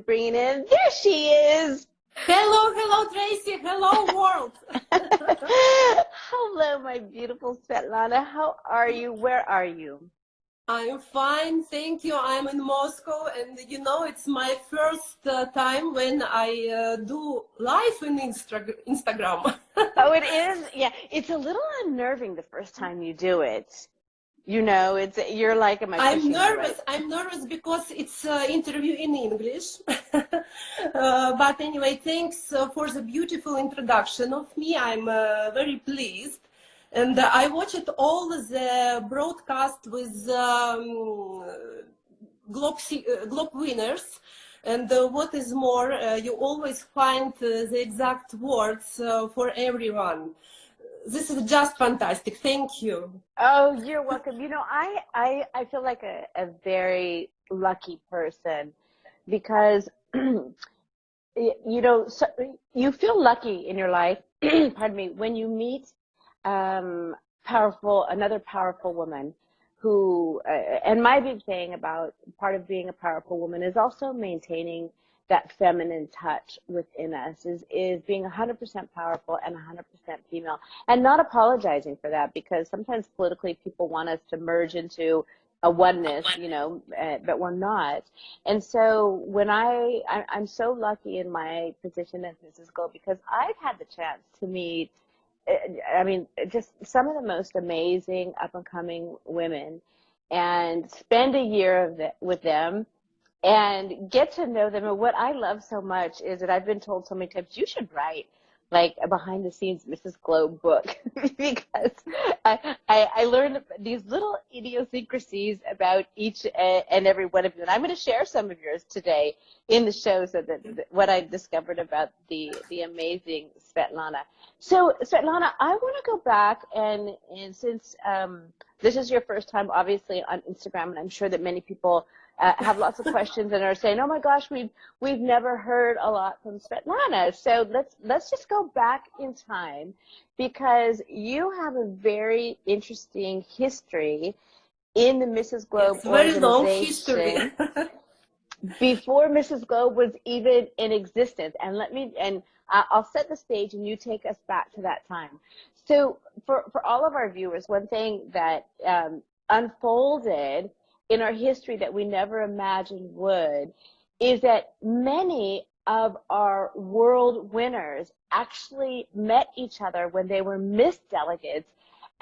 bringing in, there she is. Hello, hello, Tracy. Hello, world. Hello, my beautiful Svetlana. How are you? Where are you? I'm fine, thank you. I'm in Moscow, and you know, it's my first time when I do live in Instagram. Oh, it is? Yeah, it's a little unnerving the first time you do it. You know, you're like, am I I'm pushing the nervous. right? I'm nervous because it's interview in English. But anyway, thanks for the beautiful introduction of me. I'm very pleased. And I watched all the broadcast with Globe winners. And what is more, you always find the exact words for everyone. This is just fantastic. Thank you. Oh, you're welcome. You know, I feel like a very lucky person because, you know, so you feel lucky in your life, pardon me, when you meet another powerful woman who, and my big thing about part of being a powerful woman is also maintaining that feminine touch within us, is being 100% powerful and 100% female, and not apologizing for that, because sometimes politically people want us to merge into a oneness, you know, but we're not. And so when I'm so lucky in my position as Mrs. Globe, because I've had the chance to meet, I mean, just some of the most amazing up-and-coming women, and spend a year with them and get to know them. And what I love so much is that I've been told so many times, you should write like a behind-the-scenes Mrs. Globe book, because I learned these little idiosyncrasies about each and every one of you. And I'm going to share some of yours today in the show, so that what I discovered about the amazing Svetlana. So, Svetlana, I want to go back, and since this is your first time, obviously, on Instagram, and I'm sure that many people have lots of questions and are saying, "Oh my gosh, we've never heard a lot from Svetlana." So let's just go back in time, because you have a very interesting history in the Mrs. Globe It's very long organization history. before Mrs. Globe was even in existence. And I'll set the stage, and you take us back to that time. So for all of our viewers, one thing that unfolded in our history that we never imagined would, is that many of our world winners actually met each other when they were Miss delegates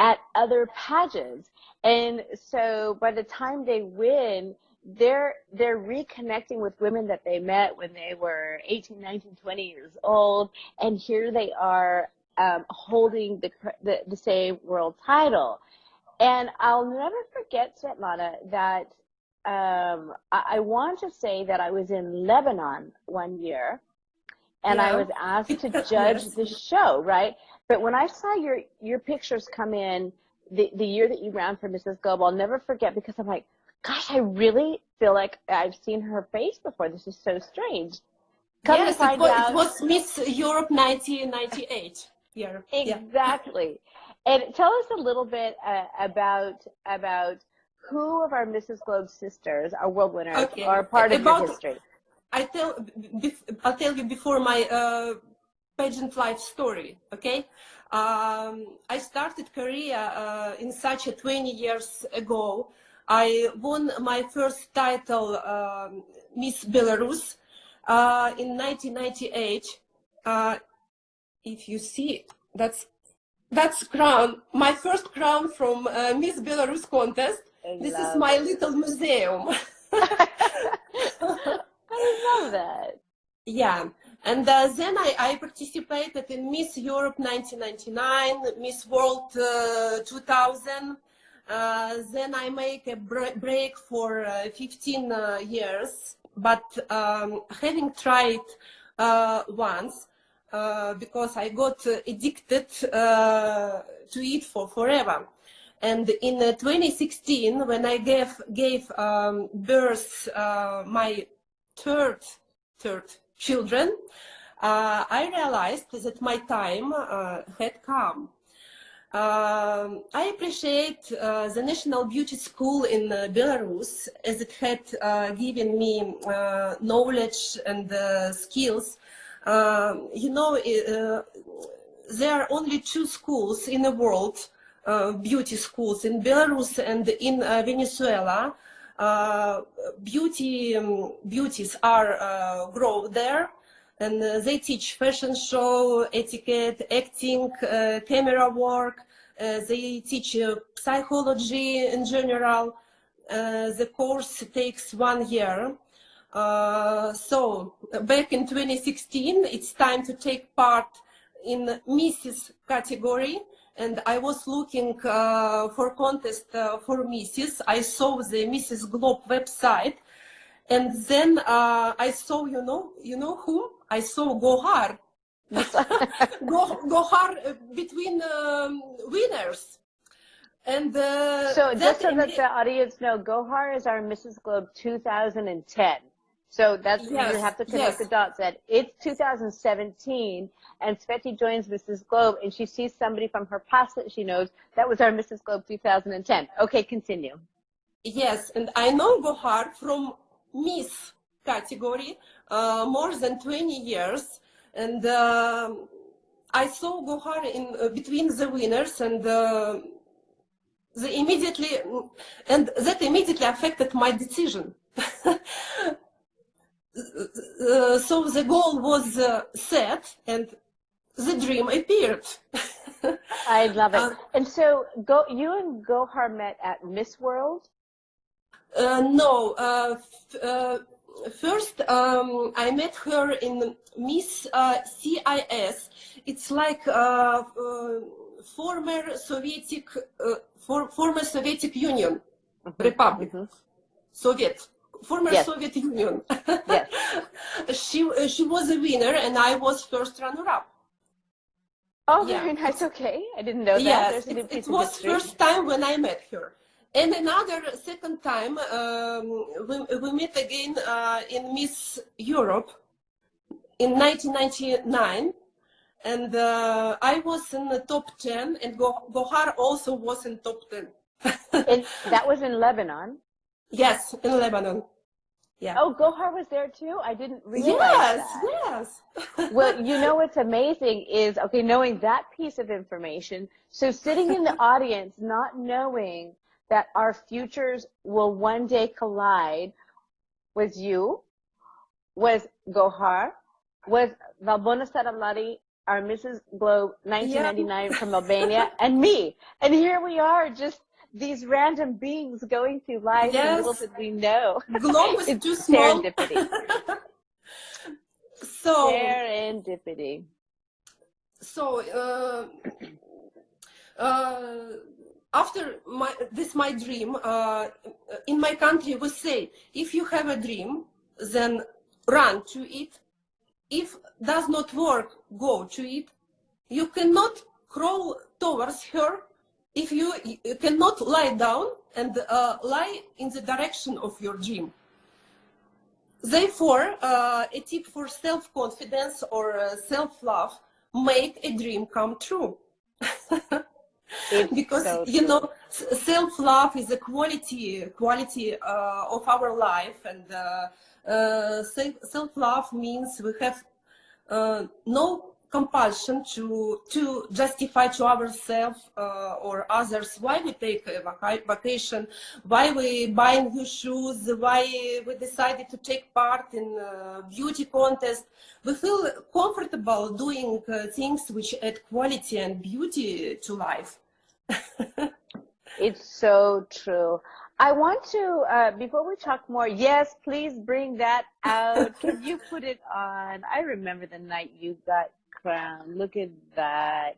at other pageants. And so by the time they win, they're reconnecting with women that they met when they were 18, 19, 20 years old, and here they are holding the same world title. And I'll never forget, Svetlana, that I want to say that I was in Lebanon one year, and Yeah. I was asked to judge Yes. the show, right? But when I saw your pictures come in the year that you ran for Mrs. Globe, I'll never forget, because I'm like, gosh, I really feel like I've seen her face before. This is so strange. Come to Yes, find out, it was Miss Europe 1998. Yeah. exactly. And tell us a little bit about who of our Mrs. Globe sisters, our world winners, Okay. are part of your About history. I'll tell you before my pageant life story. Okay. I started career in such a 20 years ago. I won my first title, Miss Belarus, in 1998. If you see, that's crown, my first crown from Miss Belarus contest. This is my little museum. I love that. Yeah, and then I participated in Miss Europe 1999, Miss World 2000. Then I make a break for 15 years, but having tried once, because I got addicted to it for forever. And in 2016, when I gave birth my third children, I realized that my time had come. I appreciate the National Beauty School in Belarus, as it had given me knowledge and skills. You know, there are only two schools in the world, beauty schools, in Belarus and in Venezuela. Beauties are grow there, and they teach fashion show, etiquette, acting, camera work. They teach psychology in general. The course takes 1 year. So back in 2016, it's time to take part in Mrs. category. And I was looking for contest for Mrs. I saw the Mrs. Globe website. And then I saw, you know whom? I saw Gohar. Gohar between winners. And so just so that the audience know, Gohar is our Mrs. Globe 2010. So that's, yes, you have to connect the dots that it's 2017 and Sveti joins Mrs. Globe and she sees somebody from her past that she knows. That was our Mrs. Globe 2010. Okay, continue. Yes, and I know Gohar from Miss category more than 20 years, and I saw Gohar in between the winners, and that immediately affected my decision. So the goal was set, and the dream appeared. I love it. And so you and Gohar met at Miss World? No. First, I met her in Miss CIS. It's like former Soviet Union Republic. Former Soviet Union. Yes. She was a winner, and I was first runner-up. Oh, very nice. Okay, I didn't know that. Yes, it was first time when I met her. And another second time, we met again in Miss Europe in 1999. And I was in the top 10, and Gohar also was in top 10. And that was in Lebanon? Yes, in Lebanon. Yeah. Oh, Gohar was there too? I didn't realize that. Yes. Well, you know what's amazing is, okay, knowing that piece of information, so sitting in the audience not knowing that our futures will one day collide was you, was Gohar, was Valbona Sadamladi, our Mrs. Globe 1999 from Albania, and me. And here we are, just these random beings going through life, and little did we know. Globe was too small. Serendipity. So, serendipity. So, after my dream, in my country we say, if you have a dream, then run to it. If does not work, go to it. You cannot crawl towards her. If you cannot lie down and lie in the direction of your dream. Therefore, a tip for self-confidence or self-love: make a dream come true. Because so you know, self-love is a quality of our life, and self-love means we have no compulsion to justify to ourselves or others why we take a vacation, why we buy new shoes, why we decided to take part in a beauty contest. We feel comfortable doing things which add quality and beauty to life. It's so true. I want to, before we talk more, yes, please bring that out. Can you put it on? I remember the night you got crowned. Look at that.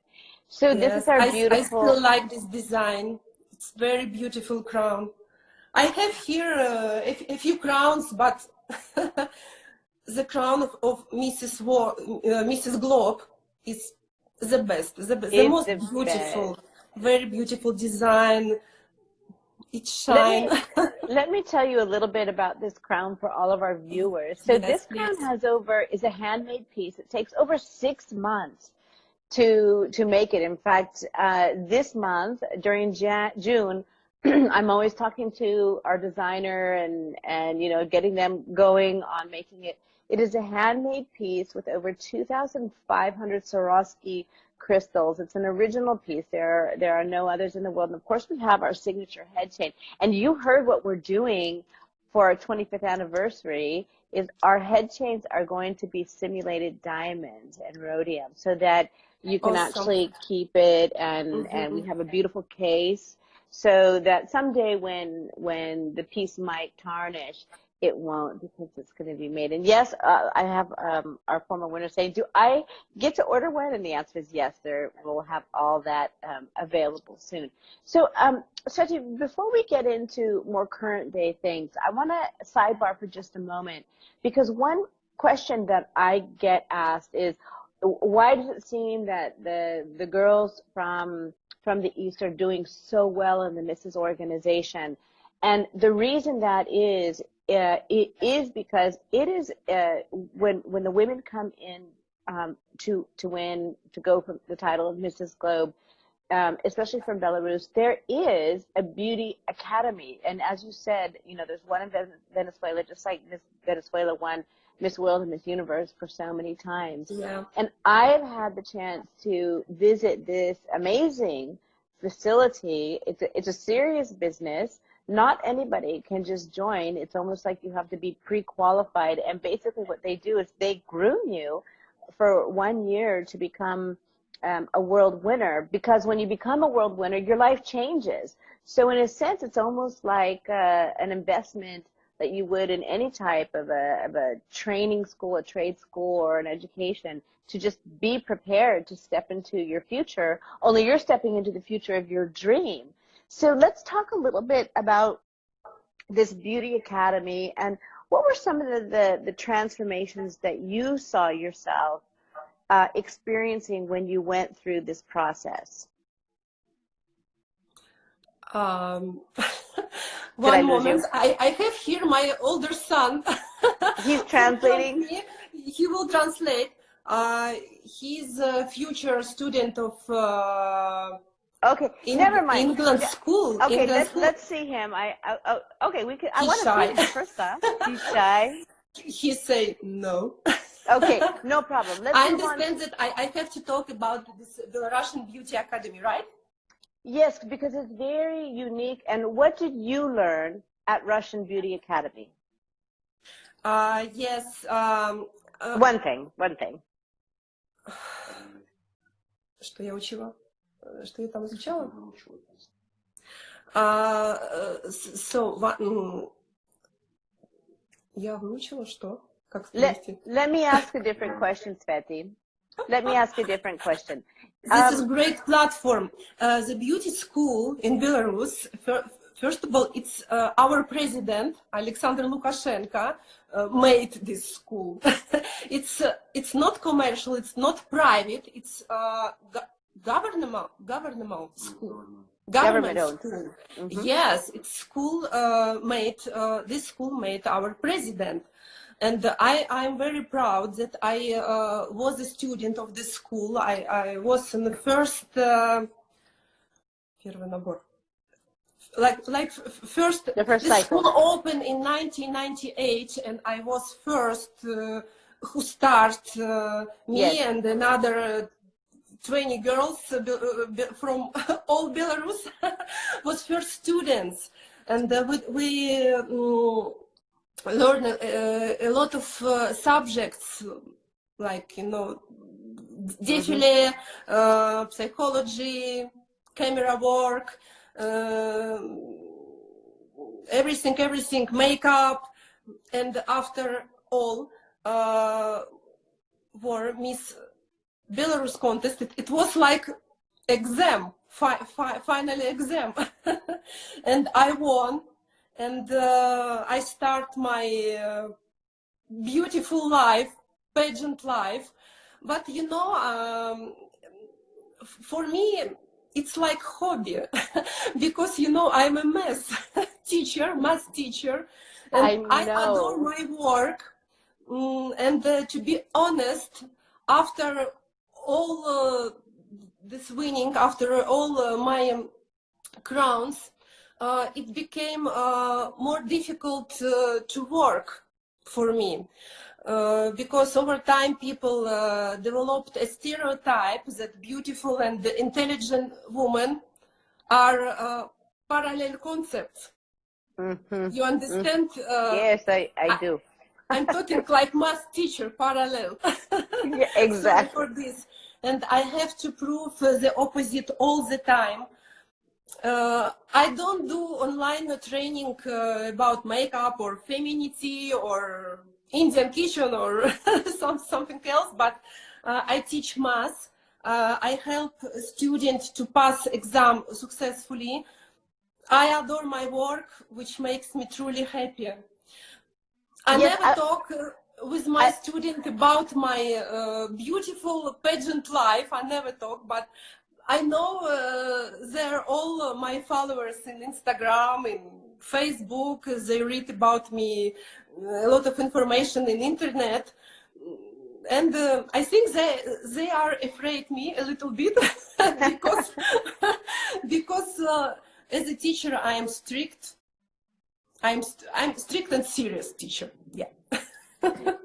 So yes, this is our beautiful... I still like this design. It's very beautiful crown. I have here a few crowns, but the crown of Mrs. Globe is the best, the most beautiful, very beautiful design. It shines. Let me tell you a little bit about this crown for all of our viewers. So yes, this crown is a handmade piece. It takes over 6 months to make it. In fact, this month during June, I'm always talking to our designer and you know, getting them going on making it. It is a handmade piece with over 2,500 Swarovski crystals. It's an original piece. There are no others in the world. And of course, we have our signature head chain. And you heard what we're doing for our 25th anniversary is our head chains are going to be simulated diamond and rhodium so that you can actually keep it, and we have a beautiful case so that someday when the piece might tarnish, it won't, because it's going to be made. And yes, I have our former winner saying, do I get to order one? And the answer is yes, we'll have all that available soon. So, Sweti, before we get into more current day things, I want to sidebar for just a moment, because one question that I get asked is, why does it seem that the girls from the East are doing so well in the Mrs. organization? And the reason that is, it is because it is when the women come in to go for the title of Mrs. Globe, especially from Belarus, there is a beauty academy. And as you said, you know, there's one in Venezuela, just like Miss Venezuela won Miss World and Miss Universe for so many times. Yeah. And I've had the chance to visit this amazing facility. It's a serious business. Not anybody can just join. It's almost like you have to be pre-qualified. And basically what they do is they groom you for 1 year to become a world winner, because when you become a world winner, your life changes. So in a sense, it's almost like an investment that you would in any type of a training school, a trade school, or an education, to just be prepared to step into your future, only you're stepping into the future of your dream. So let's talk a little bit about this beauty academy, and what were some of the transformations that you saw yourself experiencing when you went through this process? One moment. I have here my older son. He's translating. He will translate. He's a future student of okay, never mind. England school. Okay, England let's see him. Okay, we could. I He's want to shy. see him first off. He's shy. He say no. Okay, no problem. Let's I understand that I have to talk about the Russian Beauty Academy, right? Yes, because it's very unique. And what did you learn at Russian Beauty Academy? Yes. One thing. Что я учила? Что я там изучала? Я выучила что? Как Let me ask a different question, Sveti. Let me ask a different question. This is a great platform. The beauty school in Belarus, first of all, it's our president, Alexander Lukashenko, made this school. It's not commercial, it's not private, it's governmental school. Government school. Mm-hmm. Yes, it's school this school made our president. And I'm very proud that I was a student of this school. I was in the first, первый набор. First, the first the cycle. School opened in 1998, and I was first who started, me and another 20 girls from all Belarus was first students. And we learn a lot of subjects, like, you know, defile, psychology, camera work, everything, makeup. And after all, for Miss Belarus contest, it was like exam, finally exam. And I won. And I start my beautiful life, pageant life. But, you know, for me, it's like hobby. Because, you know, I'm a math teacher, and I adore my work. And to be honest, after all this winning, after all my crowns, it became more difficult to work for me. Because over time people developed a stereotype that beautiful and intelligent women are parallel concepts. Mm-hmm. You understand? Yes, I do. I'm talking like math teacher, parallel. Yeah, exactly. Sorry for this. And I have to prove the opposite all the time. I don't do online training about makeup or femininity or Indian kitchen or something else, but I teach math. I help students to pass exam successfully. I adore my work, which makes me truly happy. I Yes, never talk with my student about my beautiful pageant life. I never talk, but I know they're all my followers in Instagram, in Facebook. They read about me, a lot of information in internet. And I think they are afraid me a little bit because as a teacher I am strict. I'm strict and serious teacher. Yeah.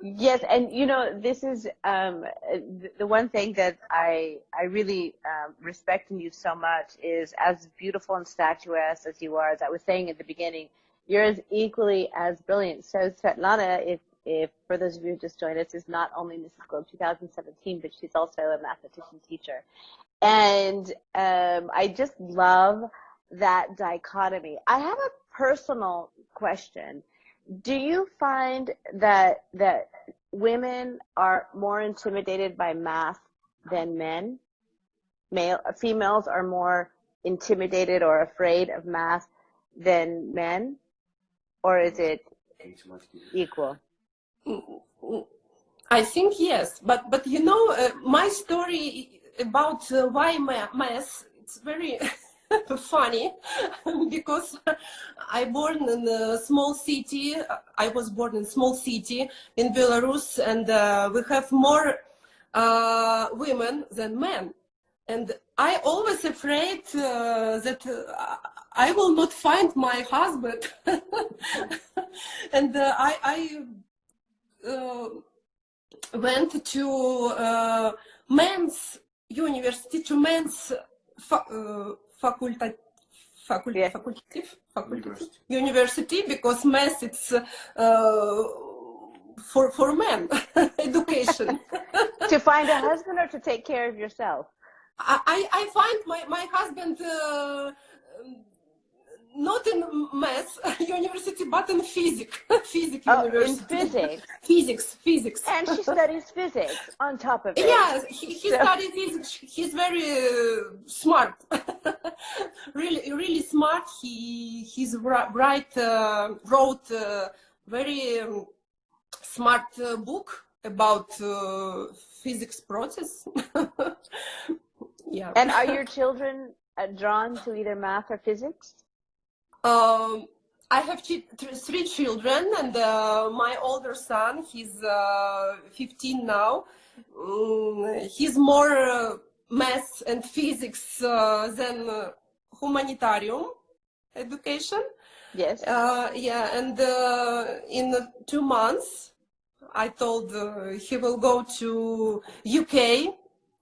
Yes, and you know, this is the one thing that I really respect in you so much is, as beautiful and statuesque as you are, as I was saying at the beginning, you're as equally as brilliant. So Svetlana, if for those of you who just joined us, is not only Mrs. Globe 2017, but she's also a mathematician teacher. And I just love that dichotomy. I have a personal question. Do you find that women are more intimidated by math than men? Females are more intimidated or afraid of math than men? Or is it equal? I think yes, but you know, my story about why math, it's very funny because I born in a small city. I was born in a small city in Belarus, and we have more women than men. And I always afraid that I will not find my husband. And I went to men's university, to men's facultative university, because math it's for men education. To find a husband or to take care of yourself? I find my husband not in math university, but in physics. Physics university. In physics? Physics. And she studies physics on top of it. Yes, he studied physics. He's very smart. really smart. He's bright. Wrote very smart book about physics process. Yeah. And are your children drawn to either math or physics? I have three children, and my older son, he's 15 now. He's more math and physics than humanitarian education. Yes. Yeah, and in 2 months, I told he will go to UK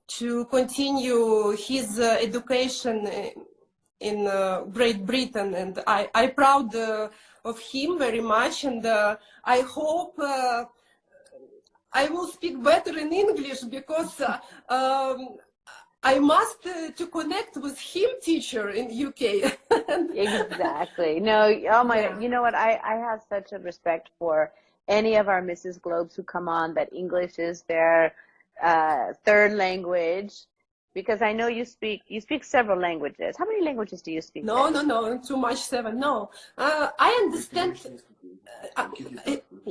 to continue his education in Great Britain, and I'm proud of him very much, and I hope I will speak better in English, because I must to connect with him teacher in UK. Exactly. No, oh my, Yeah. You know what? I have such a respect for any of our Mrs. Globes who come on that English is their third language, because I know you speak several languages. How many languages do you speak? No, too much 7. No, I understand.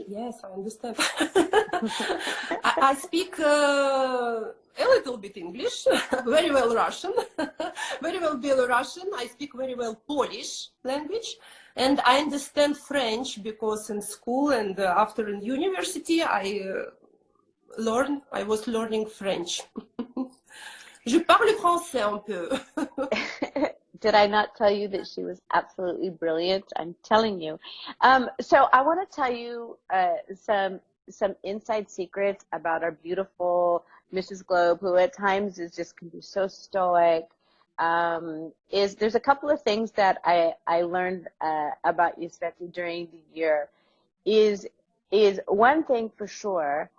Yes, I understand. I speak a little bit English, very well Russian, very well Belarusian. I speak very well Polish language, and I understand French, because in school and after in university I was learning French. Je parle français un peu. Did I not tell you that she was absolutely brilliant? I'm telling you. So I want to tell you some inside secrets about our beautiful Mrs. Globe, who at times is just can be so stoic. Is there's a couple of things that I learned about you, Sveti, during the year. Is one thing for sure.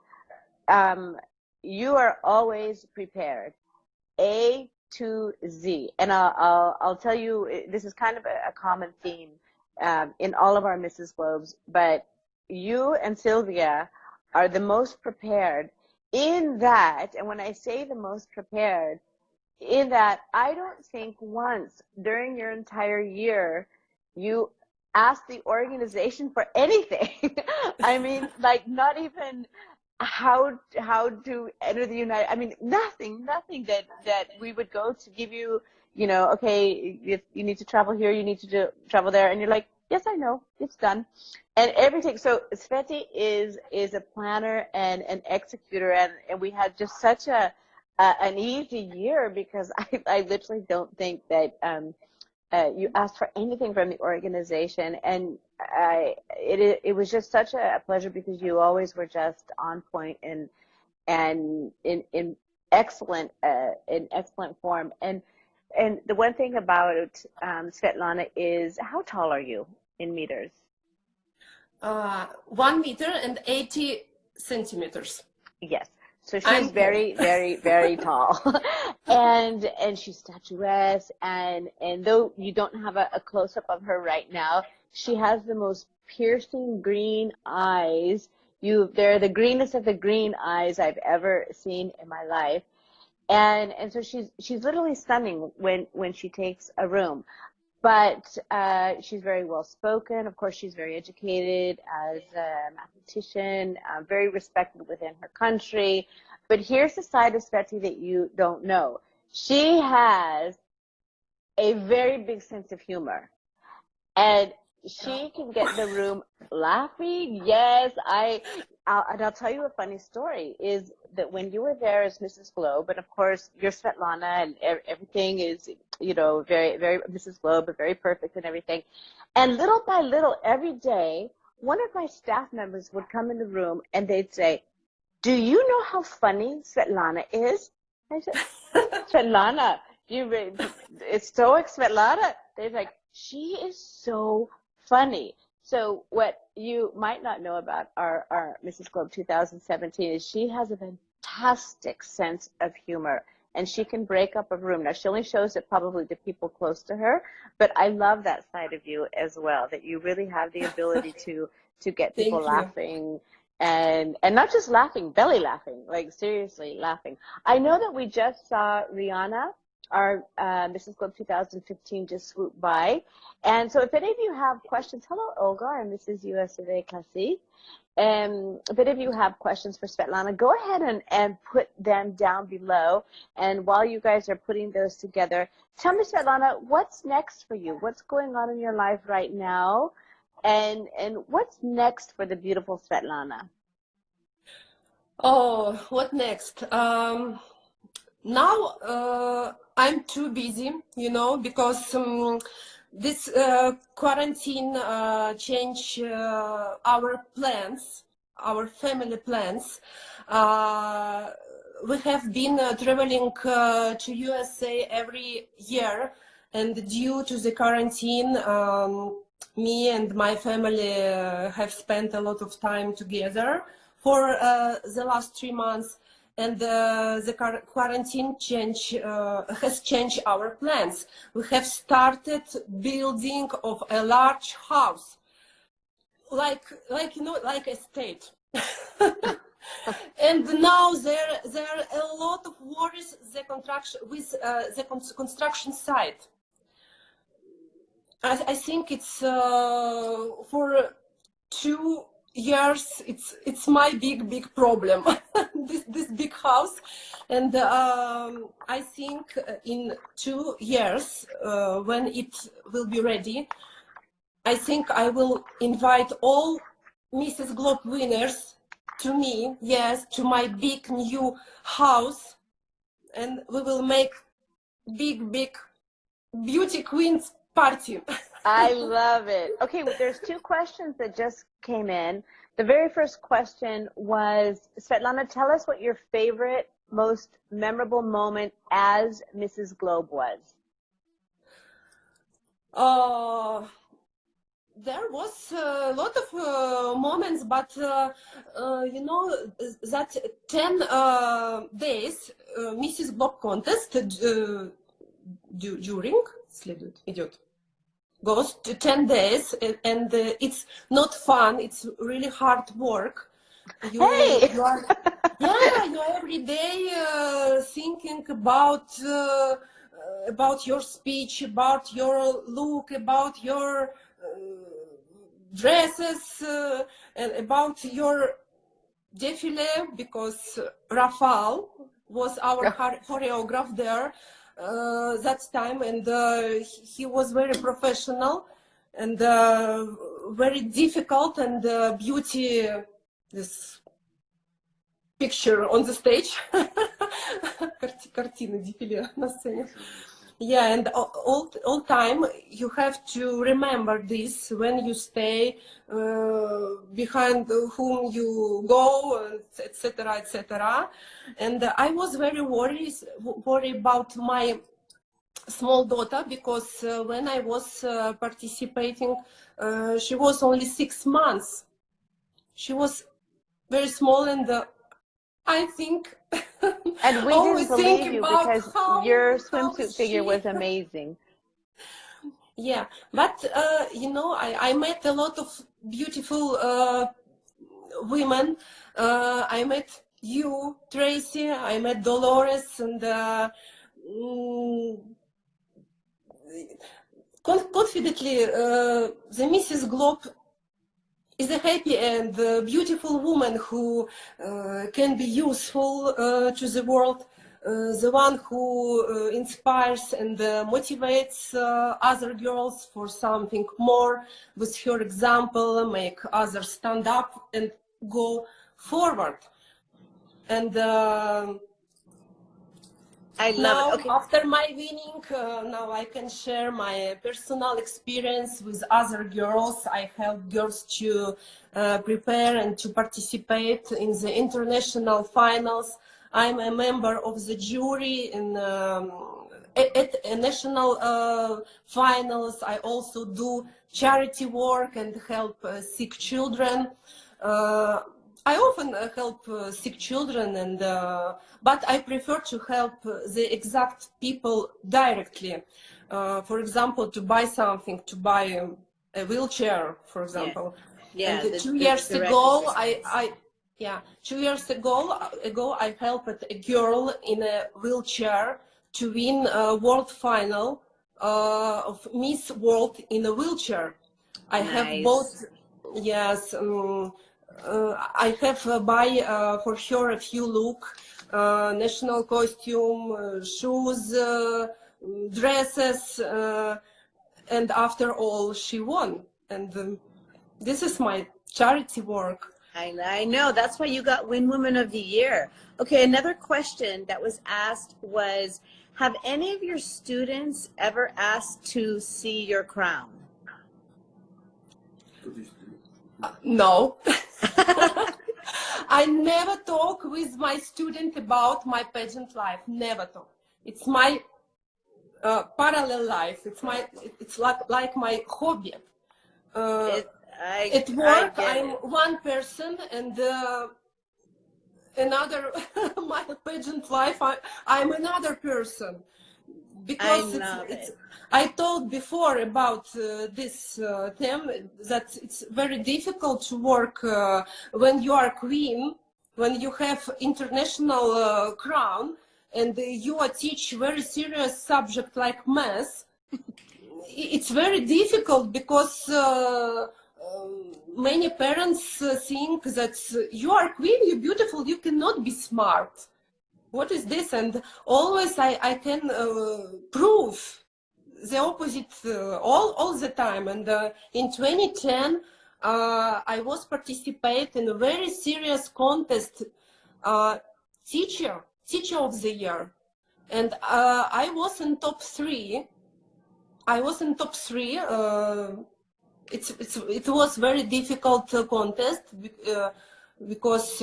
You are always prepared. A to Z. And I'll tell you, this is kind of a common theme in all of our Mrs. Globes, but you and Sylvia are the most prepared in that, and when I say the most prepared, in that I don't think once during your entire year you asked the organization for anything. I mean, like not even how to enter the United. I mean, nothing that we would go to give you. You know, okay, you need to travel here, you need to travel there, and you're like, yes, I know, it's done, and everything. So Sveti is a planner and an executor, and we had just such an easy year because I literally don't think that you asked for anything from the organization, and it was just such a pleasure because you always were just on point and in excellent form. And the one thing about Svetlana is, how tall are you in meters? 1 meter and 80 centimeters. Yes. So she's very, very, very tall, and she's statuesque, and though you don't have a close up of her right now, she has the most piercing green eyes. They're the greenest of the green eyes I've ever seen in my life, and so she's literally stunning when she takes a room. But she's very well spoken. Of course, she's very educated as a mathematician, very respected within her country. But here's the side of Sveti that you don't know. She has a very big sense of humor. And she can get the room laughing. Yes, and I'll tell you a funny story is that when you were there as Mrs. Globe, and of course you're Svetlana and everything is, you know, very, very Mrs. Globe, but very perfect and everything. And little by little, every day, one of my staff members would come in the room and they'd say, do you know how funny Svetlana is? I said, Svetlana, it's stoic Svetlana. They're like, she is so funny. So what you might not know about our Mrs. Globe 2017 is she has a fantastic sense of humor, and she can break up a room. Now, she only shows it probably to people close to her, but I love that side of you as well, that you really have the ability to get people laughing, and not just laughing, belly laughing, like seriously laughing. I know that we just saw Rihanna, our Mrs. Globe 2015, just swooped by. And so if any of you have questions, hello, Olga, and this is USA Classique. If any of you have questions for Svetlana, go ahead and put them down below. And while you guys are putting those together, tell me, Svetlana, what's next for you? What's going on in your life right now? And what's next for the beautiful Svetlana? Oh, what next? Now I'm too busy, you know, because this quarantine changed our plans, our family plans. We have been traveling to USA every year, and due to the quarantine, me and my family have spent a lot of time together for the last 3 months. And the quarantine has changed our plans. We have started building of a large house, like you know, like a state. And now there are a lot of worries the construction site. I think it's for 2 years it's my big problem. this big house, and I think in 2 years when it will be ready, I think I will invite all Mrs. Globe winners to me, yes, to my big new house, and we will make big beauty queens party. I love it. Okay, well, there's two questions that just came in. The very first question was, Svetlana, tell us what your favorite, most memorable moment as Mrs. Globe was. There was a lot of moments, but you know that 10 days Mrs. Globe contest during goes to 10 days, and it's not fun. It's really hard work. You are every day thinking about your speech, about your look, about your dresses, and about your defile, because Rafal was our choreographer there that time, and he was very professional and very difficult, and beauty, this picture on the stage. Картина, дефиле на сцене. Yeah, and all time you have to remember this when you stay, behind whom you go, etc., etc. And I was very worried about my small daughter, because when I was participating, she was only 6 months. She was very small, and I think. And we didn't believe you because your swimsuit figure was amazing. Yeah, but you know, I met a lot of beautiful women. I met you, Tracy. I met Dolores, and confidently, the Mrs. Globe is a happy and beautiful woman who can be useful to the world, the one who inspires and motivates other girls for something more with her example, make others stand up and go forward. And I love it. Okay. After my winning, now I can share my personal experience with other girls. I help girls to prepare and to participate in the international finals. I'm a member of the jury in at national finals. I also do charity work and help sick children. I often help sick children, and but I prefer to help the exact people directly. For example, to buy something, to buy a wheelchair, for example. Yeah. And 2 years ago, 2 years ago, I helped a girl in a wheelchair to win a world final of Miss World in a wheelchair. I have both. Yes. I have buy for her a few look, national costume, shoes, dresses, and after all, she won. And this is my charity work. I know. That's why you got Win Woman of the Year. Okay, another question that was asked was, have any of your students ever asked to see your crown? No. I never talk with my student about my pageant life. Never talk. It's my parallel life. It's like my hobby. At work, I'm one person, and another my pageant life, I'm another person. Because I told before about this theme that it's very difficult to work when you are queen, when you have international crown, and you teach very serious subject like math. It's very difficult because many parents think that you are queen, you're beautiful, you cannot be smart. What is this? And always I can prove the opposite all the time. And in 2010, I was participating in a very serious contest, teacher of the year. and I was in top three. I was in top three. It was very difficult contest because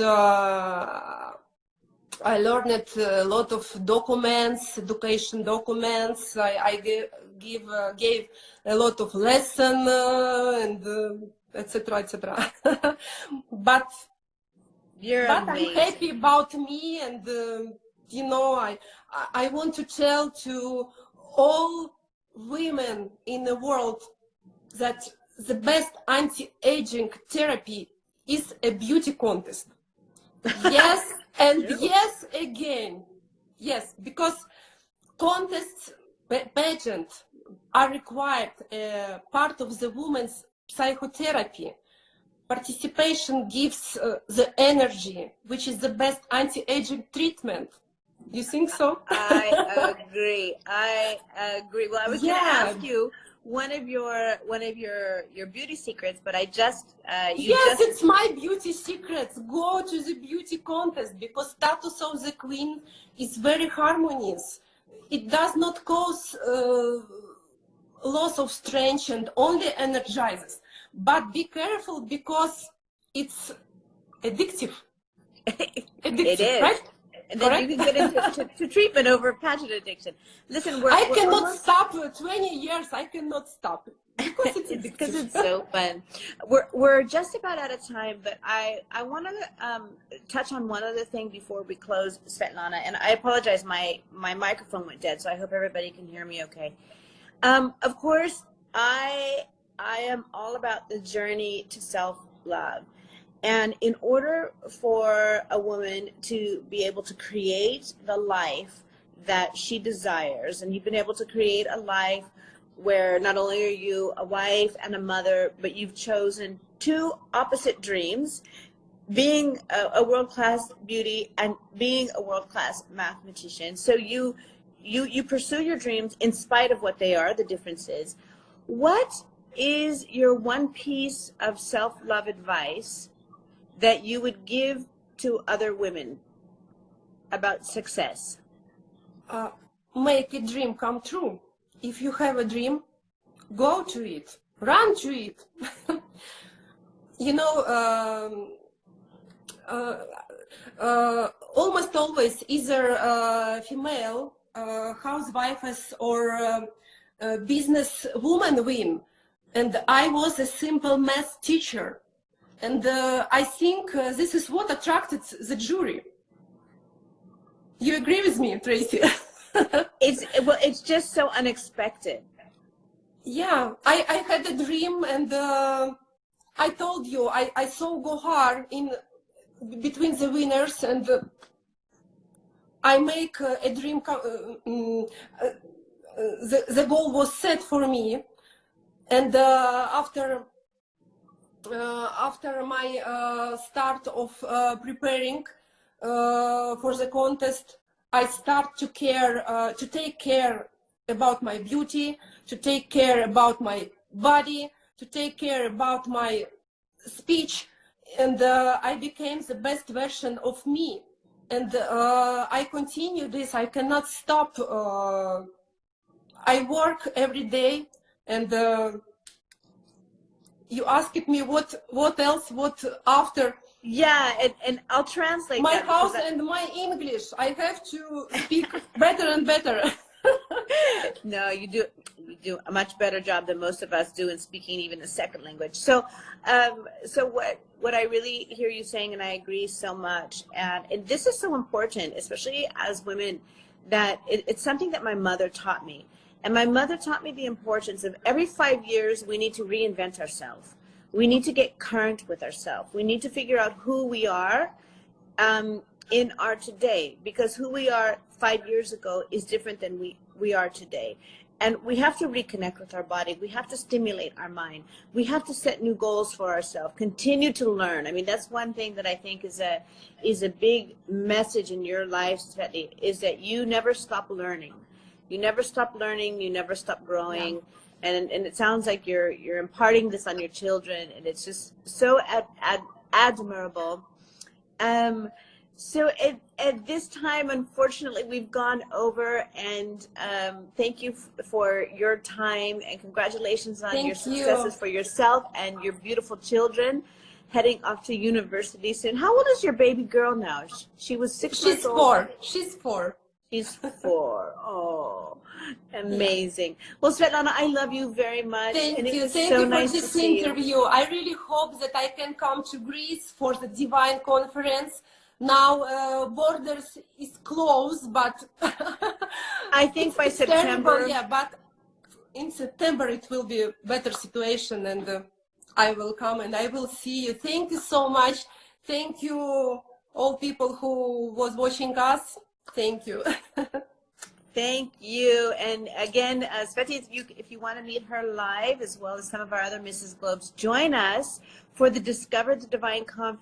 I learned a lot of documents, education documents. I gave a lot of lesson and etc. etc. but You're but I'm amazing. happy about me, and you know, I want to tell to all women in the world that the best anti-aging therapy is a beauty contest. Yes, and yes again. Yes, because contests, pageants are required part of the woman's psychotherapy. Participation gives the energy, which is the best anti-aging treatment. You think so? I agree. I agree. Well, I was going to ask you one of your beauty secrets, but I just it's my beauty secrets. Go to the beauty contest because status of the queen is very harmonious. It does not cause loss of strength and only energizes. But be careful because it's addictive. It is, right? And then you can get into treatment over pageant addiction. Listen, I cannot stop. 20 years, I cannot stop because it's addictive. Because it's so fun. We're just about out of time, but I want to touch on one other thing before we close, Svetlana. And I apologize, my microphone went dead, so I hope everybody can hear me okay. Of course, I am all about the journey to self-love. And in order for a woman to be able to create the life that she desires, and you've been able to create a life where not only are you a wife and a mother, but you've chosen two opposite dreams, being a world-class beauty and being a world-class mathematician. So you pursue your dreams in spite of what they are, the differences. What is your one piece of self-love advice that you would give to other women about success? Make a dream come true. If you have a dream, go to it, run to it. You know, almost always either female housewives or business woman win. And I was a simple math teacher. And I think this is what attracted the jury. You agree with me, Tracy? It's just so unexpected. Yeah, I had a dream, and I told you I saw Gohar in between the winners, and I make a dream. The goal was set for me, and after my start of preparing for the contest, I start to take care about my beauty, to take care about my body, to take care about my speech, and I became the best version of me. And I continue this. I cannot stop. I work every day, and you asked me what else, what after. Yeah, and I'll translate my that house and my English. I have to speak better and better. No, you do a much better job than most of us do in speaking even a second language. So, so what I really hear you saying, and I agree so much, and this is so important, especially as women, that it's something that my mother taught me. And my mother taught me the importance of every 5 years we need to reinvent ourselves. We need to get current with ourselves. We need to figure out who we are in our today, because who we are 5 years ago is different than we are today. And we have to reconnect with our body. We have to stimulate our mind. We have to set new goals for ourselves, continue to learn. I mean, that's one thing that I think is a big message in your life, Sveti, is that you never stop learning. You never stop learning, you never stop growing. Yeah. And it sounds like you're imparting this on your children, and it's just so admirable. So at this time, unfortunately, we've gone over, and thank you for your time, and congratulations on your Thank you. successes for yourself and your beautiful children heading off to university soon. How old is your baby girl now? She was 6 months She's old. 4. She's 4. She's 4. Oh, Yeah. amazing. Well, Svetlana, I love you very much, and Thank it you. was Thank so you for nice to this see you. interview. I really hope that I can come to Greece for the Divine Conference. Now borders is closed, but I think by it's terrible. September. Yeah, but in September it will be a better situation, and I will come and I will see you. Thank you so much. Thank you, all people who was watching us. Thank you. Thank you. And again, Sveti, if you want to meet her live, as well as some of our other Mrs. Globes, join us for the Discover the Divine Conference.